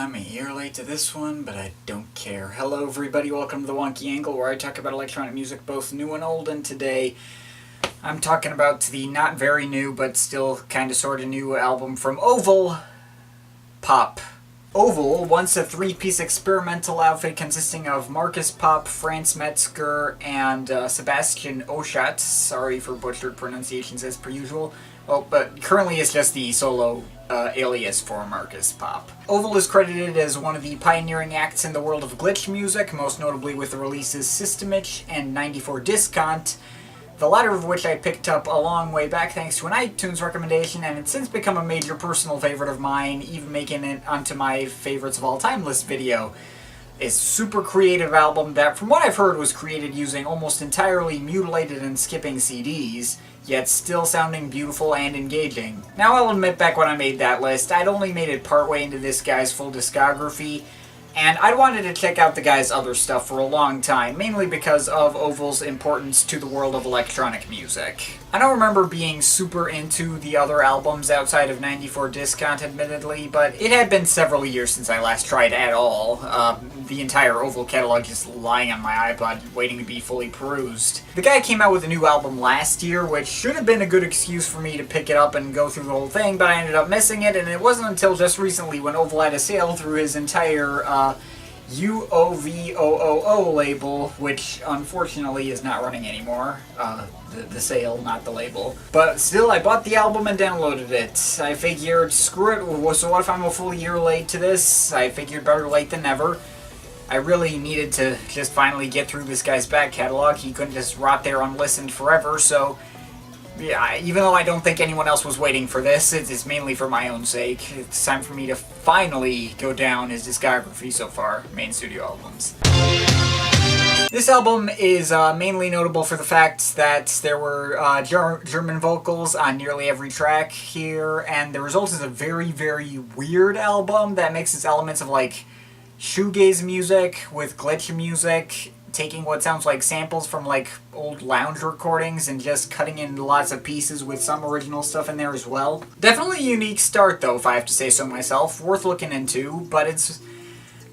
I'm a year late to this one, but I don't care. Hello everybody, welcome to the Wonky Angle, where I talk about electronic music, both new and old, and today I'm talking about the not very new, but still kinda sorta new album from Oval, Popp. Oval, once a three-piece experimental outfit consisting of Marcus Popp, Franz Metzger, and Sebastian Oschat. Sorry for butchered pronunciations as per usual. Oh, but currently it's just the solo alias for Marcus Popp. Oval is credited as one of the pioneering acts in the world of glitch music, most notably with the releases Systemich and 94 Discount, the latter of which I picked up a long way back thanks to an iTunes recommendation, and it's since become a major personal favorite of mine, even making it onto my favorites of all time list video. A super creative album that, from what I've heard, was created using almost entirely mutilated and skipping CDs, yet still sounding beautiful and engaging. Now I'll admit, back when I made that list, I'd only made it partway into this guy's full discography, and I wanted to check out the guy's other stuff for a long time, mainly because of Oval's importance to the world of electronic music. I don't remember being super into the other albums outside of 94 Discount, admittedly, but it had been several years since I last tried at all. The entire Oval catalog just lying on my iPod, waiting to be fully perused. The guy came out with a new album last year, which should have been a good excuse for me to pick it up and go through the whole thing, but I ended up missing it, and it wasn't until just recently when Oval had a sale through his entire UOVOOO label, which unfortunately is not running anymore. The sale, not the label. But still, I bought the album and downloaded it. I figured, screw it, so what if I'm a full year late to this? I figured better late than never. I really needed to just finally get through this guy's back catalog. He couldn't just rot there unlistened forever, so yeah, even though I don't think anyone else was waiting for this, it's mainly for my own sake. It's time for me to finally go down his discography so far, main studio albums. This album is mainly notable for the fact that there were German vocals on nearly every track here, and the result is a very, very weird album that mixes elements of like shoegaze music with glitch music, taking what sounds like samples from like old lounge recordings and just cutting in lots of pieces with some original stuff in there as well. Definitely a unique start though, if I have to say so myself. Worth looking into, but it's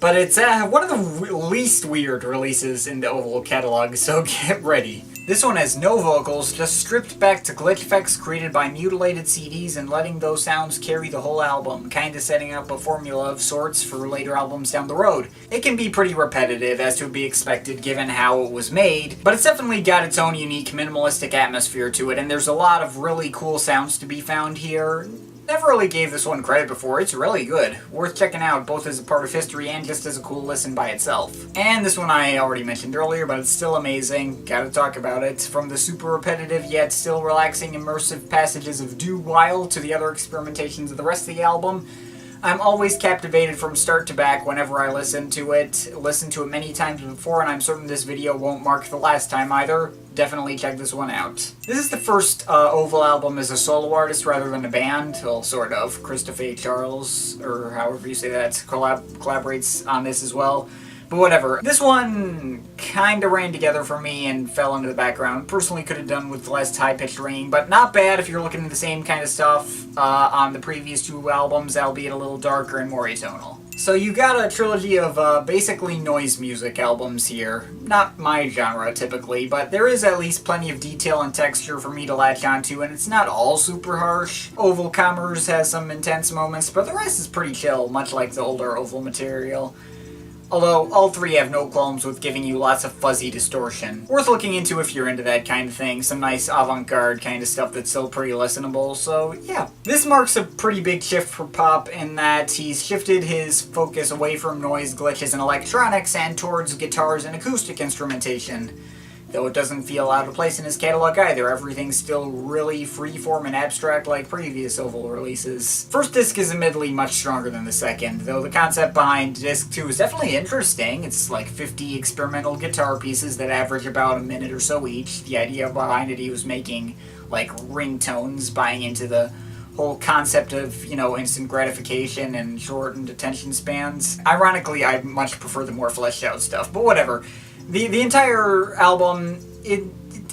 one of the least weird releases in the Oval catalog, so get ready. This one has no vocals, just stripped back to glitch effects created by mutilated CDs and letting those sounds carry the whole album, kinda setting up a formula of sorts for later albums down the road. It can be pretty repetitive, as to be expected given how it was made, but it's definitely got its own unique minimalistic atmosphere to it, and there's a lot of really cool sounds to be found here. Never really gave this one credit before. It's really good. Worth checking out, both as a part of history and just as a cool listen by itself. And this one I already mentioned earlier, but it's still amazing. Gotta talk about it. From the super repetitive yet still relaxing immersive passages of Do While to the other experimentations of the rest of the album, I'm always captivated from start to back whenever I listen to it. Listened to it many times before, and I'm certain this video won't mark the last time either. Definitely check this one out. This is the first Oval album as a solo artist rather than a band. Well, sort of. Christopher Charles, or however you say that, collaborates on this as well. But whatever. This one kinda ran together for me and fell into the background. Personally could have done with less high-pitched ringing, but not bad if you're looking at the same kind of stuff on the previous two albums, albeit a little darker and more atonal. So you got a trilogy of basically noise music albums here. Not my genre typically, but there is at least plenty of detail and texture for me to latch onto, and it's not all super harsh. Oval Commerce has some intense moments, but the rest is pretty chill, much like the older Oval material. Although, all three have no qualms with giving you lots of fuzzy distortion. Worth looking into if you're into that kind of thing, some nice avant-garde kind of stuff that's still pretty listenable, so yeah. This marks a pretty big shift for Popp in that he's shifted his focus away from noise, glitches, and electronics and towards guitars and acoustic instrumentation. Though it doesn't feel out of place in his catalog either, everything's still really freeform and abstract like previous Oval releases. First disc is admittedly much stronger than the second, though the concept behind disc 2 is definitely interesting. It's like 50 experimental guitar pieces that average about a minute or so each. The idea behind it, he was making like ringtones, buying into the whole concept of, you know, instant gratification and shortened attention spans. Ironically, I much prefer the more fleshed out stuff, but whatever. The entire album,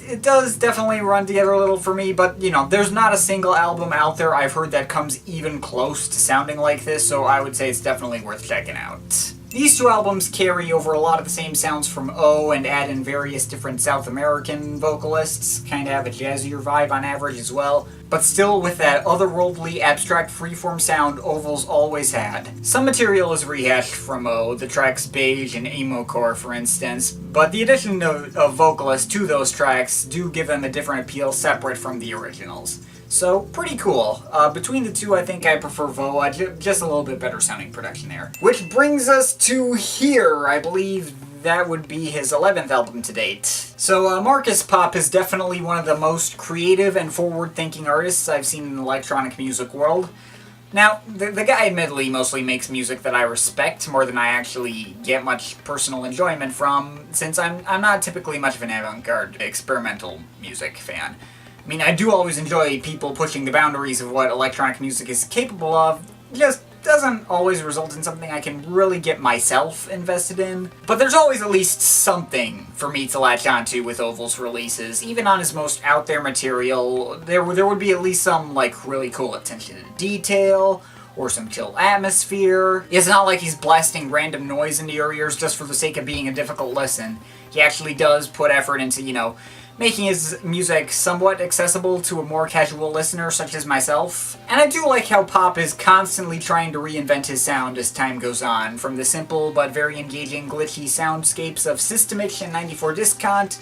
it does definitely run together a little for me, but, you know, there's not a single album out there I've heard that comes even close to sounding like this, so I would say it's definitely worth checking out. These two albums carry over a lot of the same sounds from O and add in various different South American vocalists, kind of have a jazzier vibe on average as well, but still with that otherworldly, abstract freeform sound Oval's always had. Some material is rehashed from O, the tracks Beige and Emo Core for instance, but the addition of vocalists to those tracks do give them a different appeal separate from the originals. So, pretty cool. Between the two, I think I prefer Voa, just a little bit better sounding production there. Which brings us to here. I believe that would be his 11th album to date. So, Marcus Popp is definitely one of the most creative and forward-thinking artists I've seen in the electronic music world. Now, the guy admittedly mostly makes music that I respect more than I actually get much personal enjoyment from, since I'm not typically much of an avant-garde experimental music fan. I mean, I do always enjoy people pushing the boundaries of what electronic music is capable of, just doesn't always result in something I can really get myself invested in. But there's always at least something for me to latch onto with Oval's releases. Even on his most out there material, there would be at least some, like, really cool attention to detail, or some chill atmosphere. It's not like he's blasting random noise into your ears just for the sake of being a difficult listen. He actually does put effort into, you know, making his music somewhat accessible to a more casual listener such as myself. And I do like how Popp is constantly trying to reinvent his sound as time goes on, from the simple but very engaging glitchy soundscapes of Systemich and 94 Discount,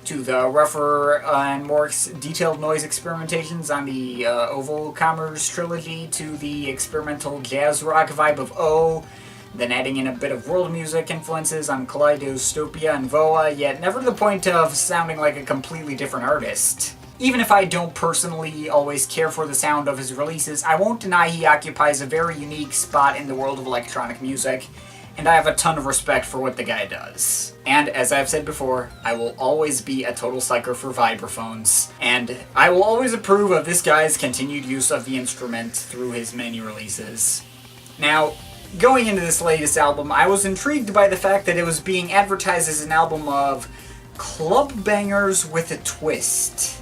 to the rougher and more detailed noise experimentations on the Oval Commerce trilogy, to the experimental jazz rock vibe of O, then adding in a bit of world music influences on Kaleidostopia and Voa, yet never to the point of sounding like a completely different artist. Even if I don't personally always care for the sound of his releases, I won't deny he occupies a very unique spot in the world of electronic music, and I have a ton of respect for what the guy does. And as I've said before, I will always be a total sucker for vibraphones, and I will always approve of this guy's continued use of the instrument through his many releases. Now, going into this latest album, I was intrigued by the fact that it was being advertised as an album of club bangers with a twist.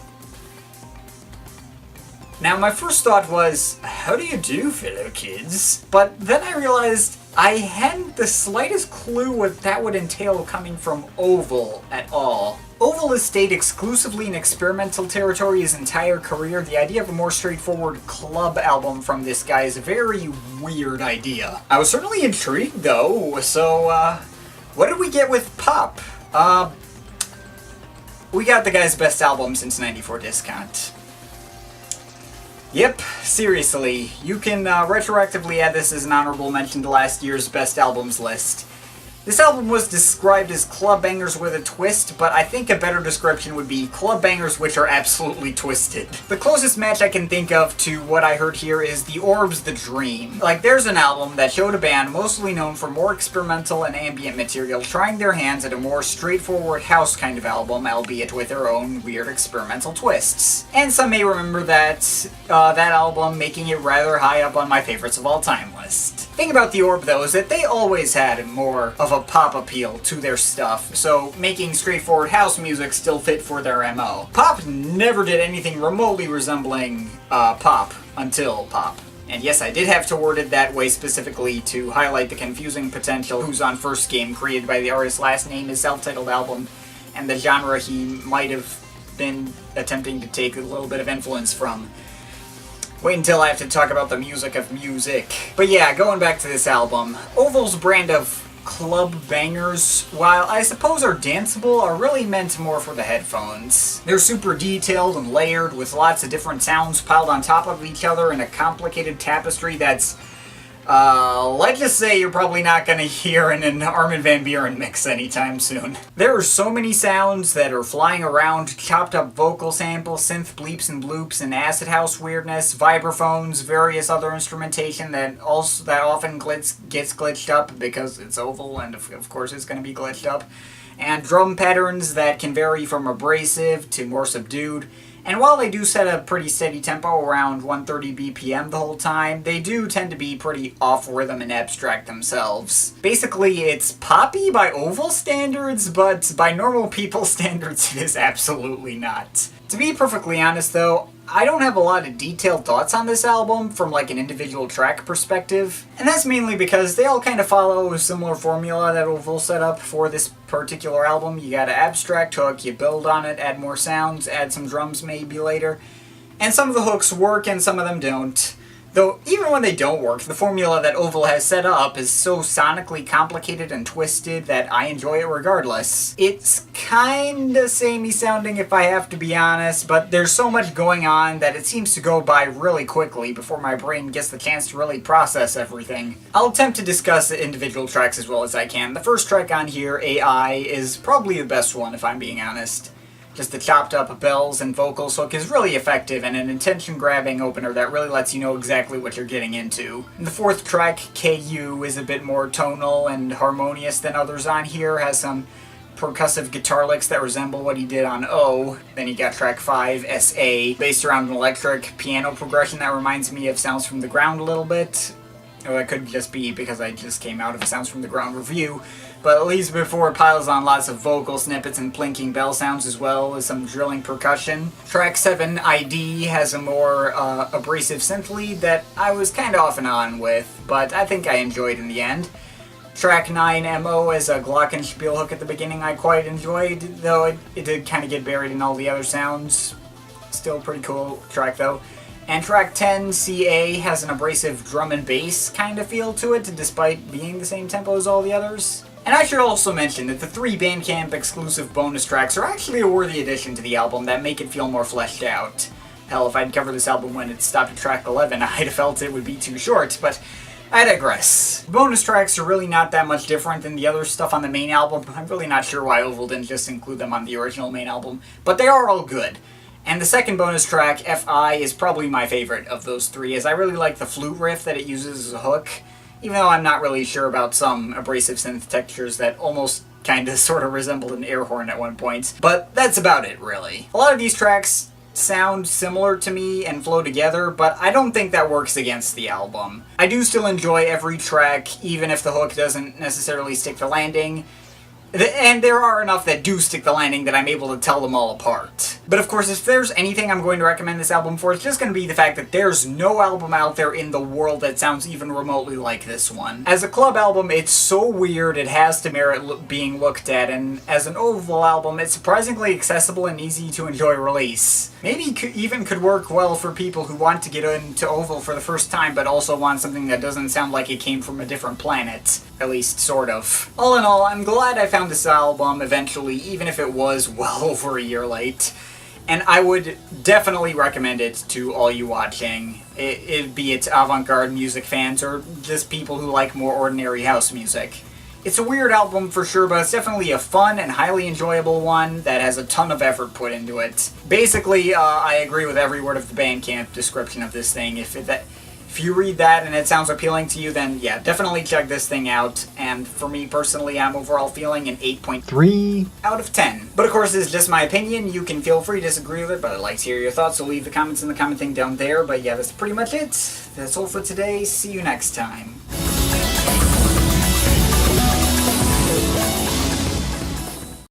Now, my first thought was, how do you do, fellow kids? But then I realized I hadn't the slightest clue what that would entail coming from Oval at all. Oval has stayed exclusively in experimental territory his entire career. The idea of a more straightforward club album from this guy is a very weird idea. I was certainly intrigued though, so what did we get with Popp? We got the guy's best album since 94 Discount. Yep, seriously, you can retroactively add this as an honorable mention to last year's best albums list. This album was described as club bangers with a twist, but I think a better description would be club bangers which are absolutely twisted. The closest match I can think of to what I heard here is The Orb's The Dream. Like, there's an album that showed a band mostly known for more experimental and ambient material trying their hands at a more straightforward house kind of album, albeit with their own weird experimental twists. And some may remember that album making it rather high up on my favorites of all time list. The thing about The Orb, though, is that they always had more of a pop appeal to their stuff, so making straightforward house music still fit for their MO. Popp never did anything remotely resembling pop until Popp. And yes, I did have to word it that way specifically to highlight the confusing potential Who's On First game created by the artist's last name, his self-titled album, and the genre he might have been attempting to take a little bit of influence from. Wait until I have to talk about the music of music. But yeah, going back to this album, Oval's brand of club bangers, while I suppose are danceable, are really meant more for the headphones. They're super detailed and layered, with lots of different sounds piled on top of each other in a complicated tapestry that's, let's just say you're probably not gonna hear in an Armin van Buuren mix anytime soon. There are so many sounds that are flying around, chopped up vocal samples, synth bleeps and bloops, and acid house weirdness, vibraphones, various other instrumentation that often gets glitched up because it's Oval and of course it's gonna be glitched up, and drum patterns that can vary from abrasive to more subdued, And while they do set a pretty steady tempo around 130 BPM the whole time, they do tend to be pretty off-rhythm and abstract themselves. Basically, it's poppy by Oval standards, but by normal people standards it is absolutely not. To be perfectly honest though, I don't have a lot of detailed thoughts on this album from like an individual track perspective, and that's mainly because they all kind of follow a similar formula that Oval set up for this particular album. You got an abstract hook, you build on it, add more sounds, add some drums maybe later, and some of the hooks work and some of them don't. Though, even when they don't work, the formula that Oval has set up is so sonically complicated and twisted that I enjoy it regardless. It's kinda samey sounding if I have to be honest, but there's so much going on that it seems to go by really quickly before my brain gets the chance to really process everything. I'll attempt to discuss the individual tracks as well as I can. The first track on here, AI, is probably the best one if I'm being honest. Just the chopped up bells and vocals hook is really effective and an attention-grabbing opener that really lets you know exactly what you're getting into. And the fourth track, KU, is a bit more tonal and harmonious than others on here, has some percussive guitar licks that resemble what he did on O. Then you got track 5, SA, based around an electric piano progression that reminds me of Sounds from the Ground a little bit. Or that could just be because I just came out of a Sounds from the Ground review. But at least before it piles on lots of vocal snippets and plinking bell sounds as well as some drilling percussion. Track 7, ID, has a more abrasive synth lead that I was kind of off and on with, but I think I enjoyed in the end. Track 9, MO, has a glockenspiel hook at the beginning I quite enjoyed, though it did kind of get buried in all the other sounds. Still a pretty cool track though. And track 10, CA, has an abrasive drum and bass kind of feel to it, despite being the same tempo as all the others. And I should also mention that the 3 Bandcamp-exclusive bonus tracks are actually a worthy addition to the album that make it feel more fleshed out. Hell, if I'd covered this album when it stopped at track 11, I'd have felt it would be too short, but I digress. The bonus tracks are really not that much different than the other stuff on the main album. I'm really not sure why Oval didn't just include them on the original main album, but they are all good. And the second bonus track, FI, is probably my favorite of those 3, as I really like the flute riff that it uses as a hook, even though I'm not really sure about some abrasive synth textures that almost kinda sorta resembled an air horn at one point. But that's about it, really. A lot of these tracks sound similar to me and flow together, but I don't think that works against the album. I do still enjoy every track, even if the hook doesn't necessarily stick the landing. And there are enough that do stick the landing that I'm able to tell them all apart. But of course, if there's anything I'm going to recommend this album for, it's just going to be the fact that there's no album out there in the world that sounds even remotely like this one. As a club album, it's so weird it has to merit being looked at, and as an Oval album, it's surprisingly accessible and easy to enjoy release. Maybe even could work well for people who want to get into Oval for the first time, but also want something that doesn't sound like it came from a different planet. At least, sort of. All in all, I'm glad I found this album eventually, even if it was well over a year late. And I would definitely recommend it to all you watching, be it avant-garde music fans or just people who like more ordinary house music. It's a weird album for sure, but it's definitely a fun and highly enjoyable one that has a ton of effort put into it. Basically, I agree with every word of the Bandcamp description of this thing. If you read that and it sounds appealing to you, then yeah, definitely check this thing out. And for me personally, I'm overall feeling an 8.3 out of 10. But of course, this is just my opinion. You can feel free to disagree with it, but I'd like to hear your thoughts, so leave the comments in the comment thing down there. But yeah, that's pretty much it. That's all for today. See you next time.